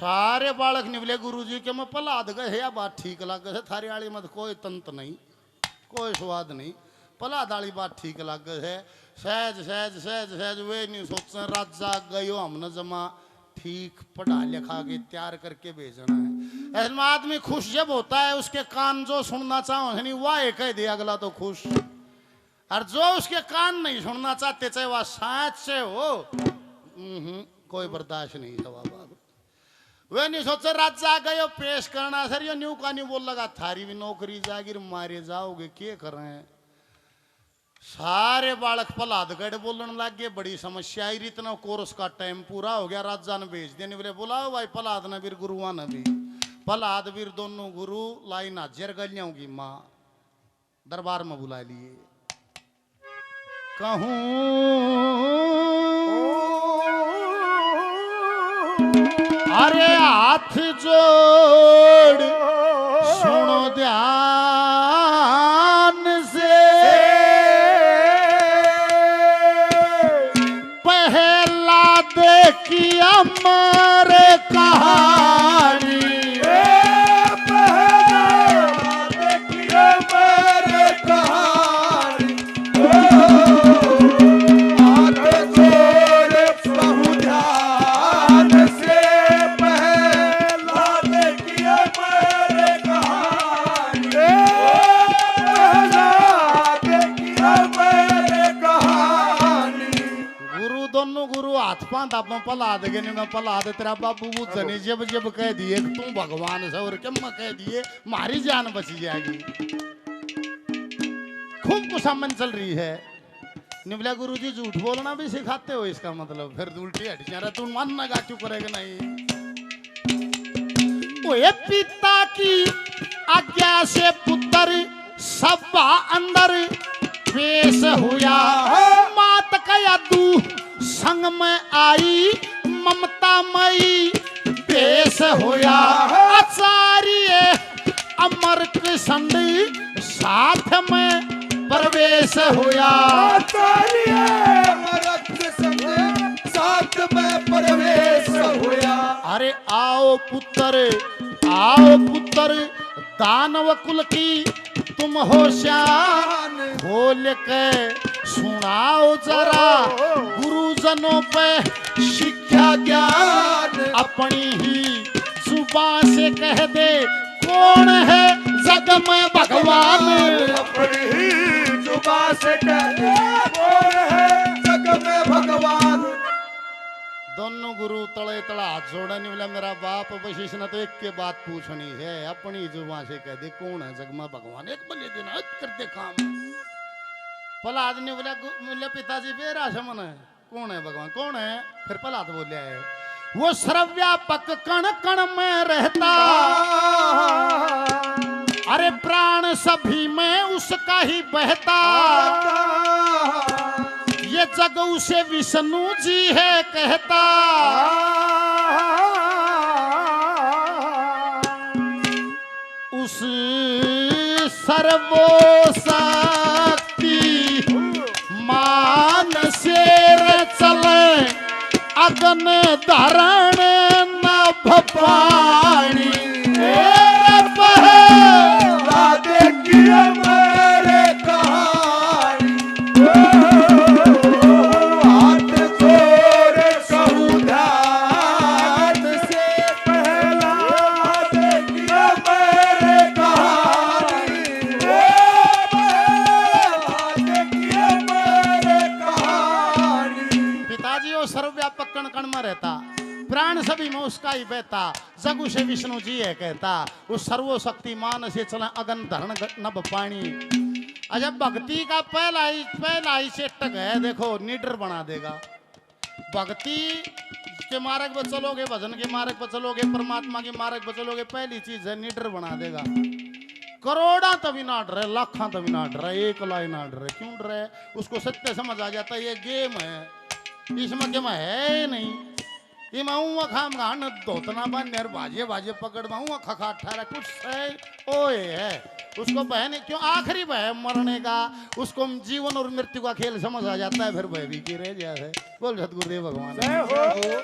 सारे बालक निवले गुरुजी के मैं पलाद गए या बात ठीक लग गए थारी आली मत कोई तंत नहीं कोई स्वाद नहीं पलाद आली बात ठीक लग गए है सहज सहज सहज सहज वे नहीं सोच राजा गयो हमने जमा ठीक पढ़ा लिखा के तैयार करके भेजना है। ऐसे में आदमी खुश जब होता है उसके कान जो सुनना चाहो नहीं वाह कह दे अगला तो खुश और जो उसके कान नहीं सुनना चाहते चाहे वह साँच से हो कोई बर्दाश्त नहीं था बाबा वे नहीं सोचे राजा गयो पेश करना सर यो न्यू का न्यू बोल लगा थारी भी नौकरी जागिर मारे जाओगे क्या कर रहे हैं सारे बालक पलाद गढ़ बोलने लग गए बड़ी समस्या आई इतना कोर्स का टाइम पूरा हो गया राजा ने भेज दिया बोले बुलाओ भाई पलाद न वीर गुरुआ न भी पलाद वीर दोनों गुरु लाइन हाजिर गलियाओगी माँ दरबार में बुला लिए कहूँ अरे हाथ जोड़ सुनो ध्यान से पहला देखी हमारे कहानी पलाद के नहीं पलाद तेरा बाबू जने जब जब कह दिए तू भगवान से और क्या कह दिए मारी जान बची जाएगी खूब कुछ चल रही है निवला गुरुजी झूठ बोलना भी सिखाते हो इसका मतलब फिर उल्टी हट जा रहा तू मानना गा चुप करेगा नहीं ओए पिता की आज्ञा से पुत्र सभा अंदर पेश हुआ मात कया तू संग में आई ममता मई पेश होया आचार्य अमर कृष्ण साथ में प्रवेश होया आचार्य अमर कृष्ण साथ में प्रवेश होया अरे आओ पुत्र दानव कुल की तुम हो शान खोल के सुनाओ जरा गुरुजनों पे शिक्षा ज्ञान अपनी ही जुबान से कह दे कौन है जग में भगवान अपनी ही जुबान से कह दे कौन है जग में भगवान दोनों गुरु तले तला हाथ जोड़ने वाला मेरा बाप वशिष्ठ ने तो एक के बात पूछनी है अपनी जुबान से कह दे कौन है जग में भगवान एक बल्ले दिन करते काम पलाद ने बोला पिताजी बेरा समन है कौन है भगवान कौन है फिर पलाद बोलिया है वो सर्वव्यापक कण कण में रहता अरे प्राण सभी में उसका ही बहता ये जग उसे विष्णु जी है कहता उस सर्वोशक्ति मान शेर चले अगन धरण नभ पानी मेरे कहानी हाथ जोड़ समुधान से पहला देखिए मेरे कहानी पिताजी वो सर्वव्यापक कण कण में रहता प्राण सभी में उसका ही बहता जग उसे विष्णु जी है कहता उस सर्वशक्तिमान से चला अगन धरण नभ पानी अच्छा भक्ति का पहला ही चेटक है देखो निडर बना देगा भक्ति के मार्ग पर चलोगे भजन के मार्ग पर चलोगे परमात्मा के मार्ग पर चलोगे पहली चीज है निडर बना देगा करोड़ा तभी ना डरे लाखा तभी ना डरे एक लाई ना डरे क्यों डरे उसको सत्य समझ आ जाता है ये गेम है इसमें गेम है नहीं ये माऊँ खाम खान धोतना बांध बाजे बाजे पकड़ माऊँ खखा अठारह कुछ है ओए है उसको भय नहीं, क्यों आखिरी भय मरने का, उसको जीवन और मृत्यु का खेल समझ आ जाता है, फिर भय भी की रह जाए। बोल सतगुरुदेव भगवान।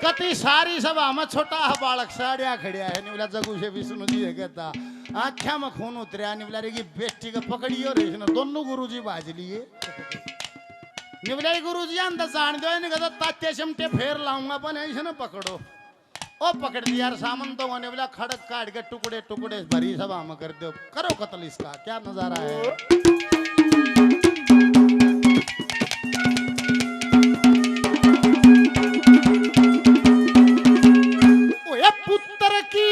कति सारी सभा में छोटा बालक साड़िया खड़िया है, निवला जगू से विष्णु जी है कहता आख्या में खून उतरिया, निवला रे की बेटी का पकड़ी और इसने दोनों गुरुजी बाज लिए। निवला गुरुजी अंदर जान दो, इन्हें कहता तात्या चमटे फेर लाऊंगा अपन ऐसे ना पकड़ो। ओ पकड़ दिया यार सामंतों ने, बोला खड़क काट के टुकड़े टुकड़े भरी सभा में कर दो, करो कत्ल इसका। क्या नजारा है। ओए पुत्र की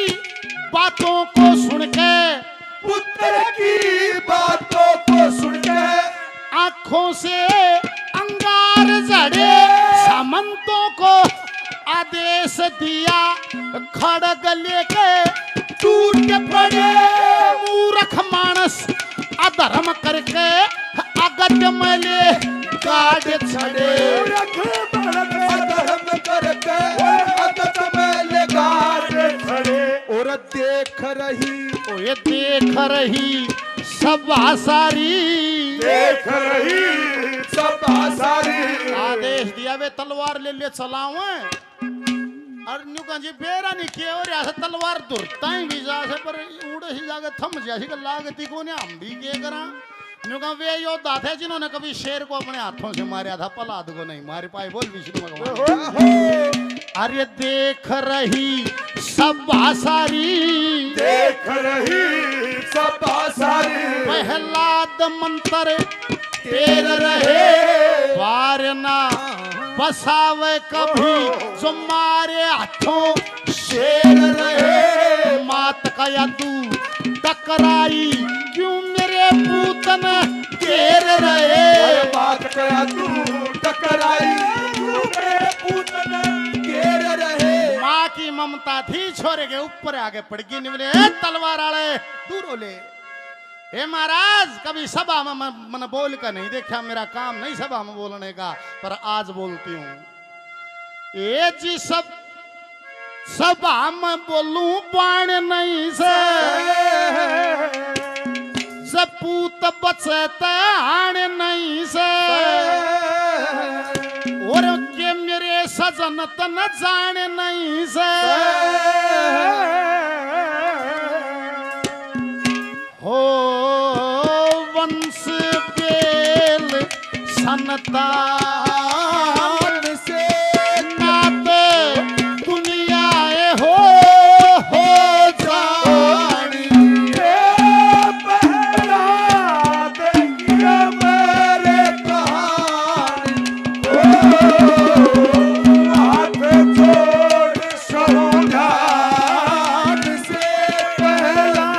बातों को सुन के, पुत्र की बातों को सुन के आंखों से अंगार झड़े, सामंतों को आदेश दिया, खड़ग लेके टूट पड़े। मूर्ख मानस अधर्म करके अगत मले गाड़ छड़े। अधर्म करके अगत मले गाड़ छड़े। और देख रही सभा सारी, देख रही सभा सारी। आदेश दिया वे तलवार ले चलाओ। और न्यू जी बेरा नहीं किया और ऐसे तलवार दुरता ही भी जा से, पर उड़े ही जाके थम जैसी लागती को ने हम भी के करा। न्यू वे योद्धा थे जिन्होंने कभी शेर को अपने हाथों से मारा था, प्रहलाद को नहीं मार पाए। बोल विष्णु भगवान। अरे देख रही सभा सारी, देख रही सभा सारी। प्रहलाद मंत्र तेर रहे, वार ना बसावे कभी जो मारे हाथों शेर रहे। मात का यादू टकराई क्यों मेरे पूतन घेर रहे। मात का यादू टकराई क्यों मेरे पूतन घेर रहे। माँ की ममता थी, छोरे के ऊपर आगे पड़ गई। निवले तलवार आले दूर ले। हे महाराज कभी सभा में मन बोल कर नहीं देखा, मेरा काम नहीं सभा में बोलने का, पर आज बोलती हूं। ये जी सब सभा में बोलूं बाण नहीं से, सपूत बचता आण नहीं से। और के मेरे सजन तन जान नहीं से। हो वंश बेल संतान से नाते दुनियाए हो जानी। पहला देखिए मेरे कहानी, हाथ छोड़ सौधान से। पहला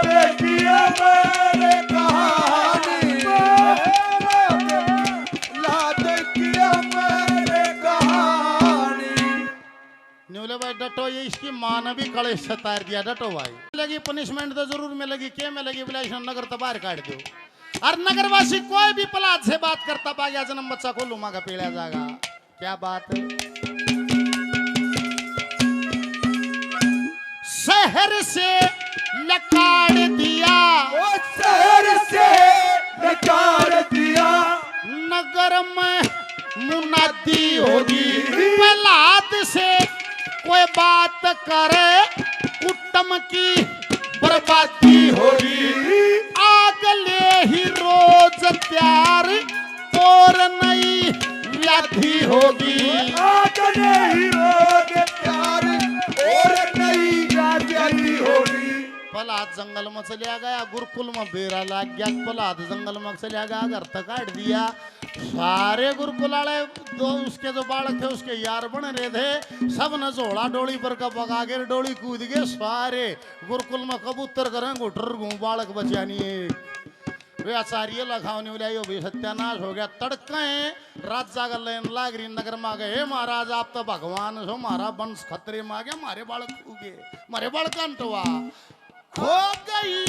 देखिए मेरे कहानी, लाद किया मेरे कहानी। न्यूले भाई डटो, ये इसकी माँ ने भी कड़े से तार दिया। डटो भाई, लगी पनिशमेंट तो जरूर मिलेगी। के मिलेगी बोला नगर तो बाहर काट दो। और नगरवासी कोई भी प्रहलाद से बात करता पा गया, जन्म बच्चा को लुमा का पीड़ा जाएगा। क्या बात है। शहर से लकाड़ दिया, शहर से लकाड़ दिया। नगर में मुनादी होगी। प्रहलाद से कोई बात करे, कुटुंब की बर्बादी होगी। आग ले ही रोज प्यार और नई व्याधि होगी। आग ले ही रोज प्यार और नई व्याधि होगी। प्रहलाद जंगल में चलिया गया, गुरुकुल में बेरा लग गया। प्रहलाद जंगल में चलिया गया, घर तक काट दिया। सारे गुरुकुल वाले दो उसके जो बालक थे उसके यार बन रहे थे, सब ने जोड़ा डोली पर का पका के डोली कूद गए। सारे गुरुकुल में कबूतर करें गुटर घूम, बालक बचा नहीं एक। वे आचार्य लखावने बोले यो भी सत्यानाश हो गया। तड़के राजा का लेन लाग रही नगर में आ गए। हे महाराज आप तो भगवान हो, हमारा वंश खतरे में आ गया, हमारे बालक खू गए, हमारे बालक अंटवा हो गई।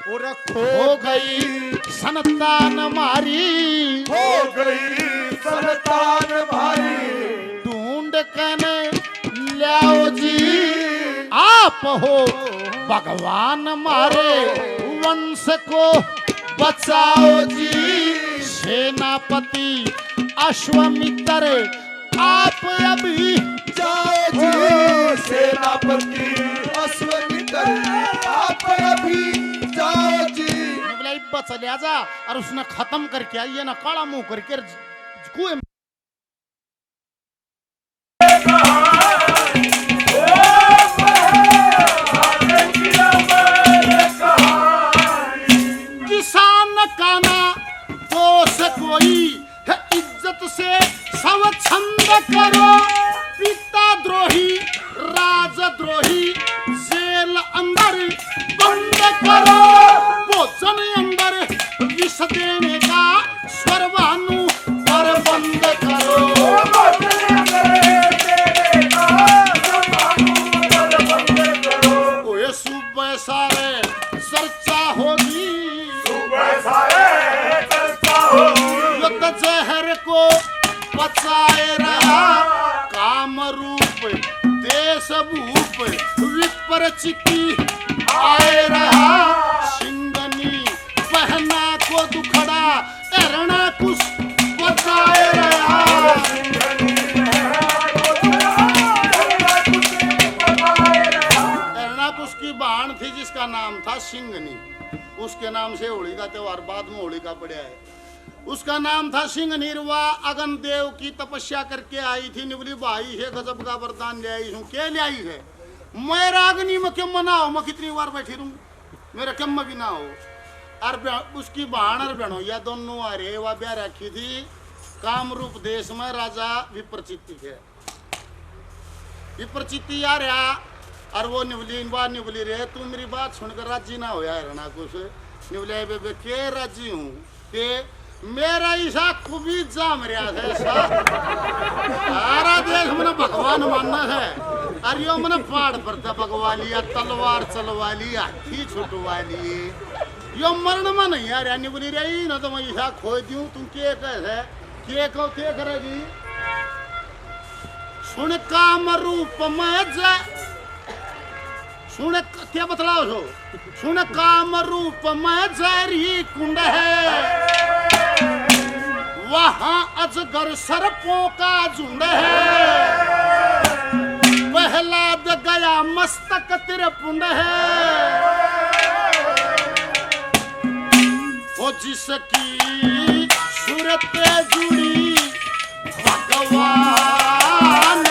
और हो गई संतान मारी, हो गई संतान भारी। ढूंढ कने लाओ जी आ आप हो भगवान मारे वंश को बचाओ जी। सेनापति अश्वमित्र आप अभी जाओ जी। सेनापति अश्वमित्र आप अभी जाओ जी। बोला इब्बा चले जा और उसने खत्म करके आइए ना काला मुंह करके कुएं किसान का ना दोष कोई है, इज्जत से स्वच्छंद करो। पिता द्रोही राजद्रोही जेल अंदर बंद करो। भोजन अंदर विष देने का स्वर्वानु पर बंद करो। ओए सुबह सारे चर्चा होगी, युद्ध जहर को बचाए रहा। काम रूप देश भूप विपरचिति आए रहा। सिंगनी पहना को दुखड़ा एरणा कुछ बचाए रहा। एरणा कुछ की बहन थी जिसका नाम था सिंगनी। उसके नाम से होली का त्योहार बाद में होली का पड़ा है। उसका नाम था सिंह निर्वा। अगन देव की तपस्या करके आई थी। निवली भाई है गजब का वरदान ले आई हूँ। क्या ले आई है? मैं रागनी में क्यों मनाओ? मैं कितनी बार बैठी रहूं मेरा कम भी ना हो। और उसकी बहन और बहनोया दोनों आ रहे वह ब्याह रखी थी कामरूप देश में राजा विप्रचिति है। विप्रचिति आ रहा और वो निवली रे तू मेरी बात सुनकर राजी ना होया है ना कुछ। निवले बेबे के राजी हूँ के मेरा ईसा खूबी जाम रहा है। सारा देश मैंने भगवान मानना है। अरे यो मैंने पहाड़ पर भगवा लिया, तलवार चलवा लिया, हाथी छुटवा लिए। यो मरण में नहीं आ रहा। निवली रही ना तो मैं ईसा खो दूं। तुम के कैसे के कहो के करेगी? सुन काम रूप में जा सुन क्या बतलाओ हो? सुन काम रूप में जहरी कुंड है। वहां अजगर सर्पों का झुंड है। प्रहलाद गया मस्तक त्रिपुंड है। वो जिसकी सूरत जुड़ी भगवान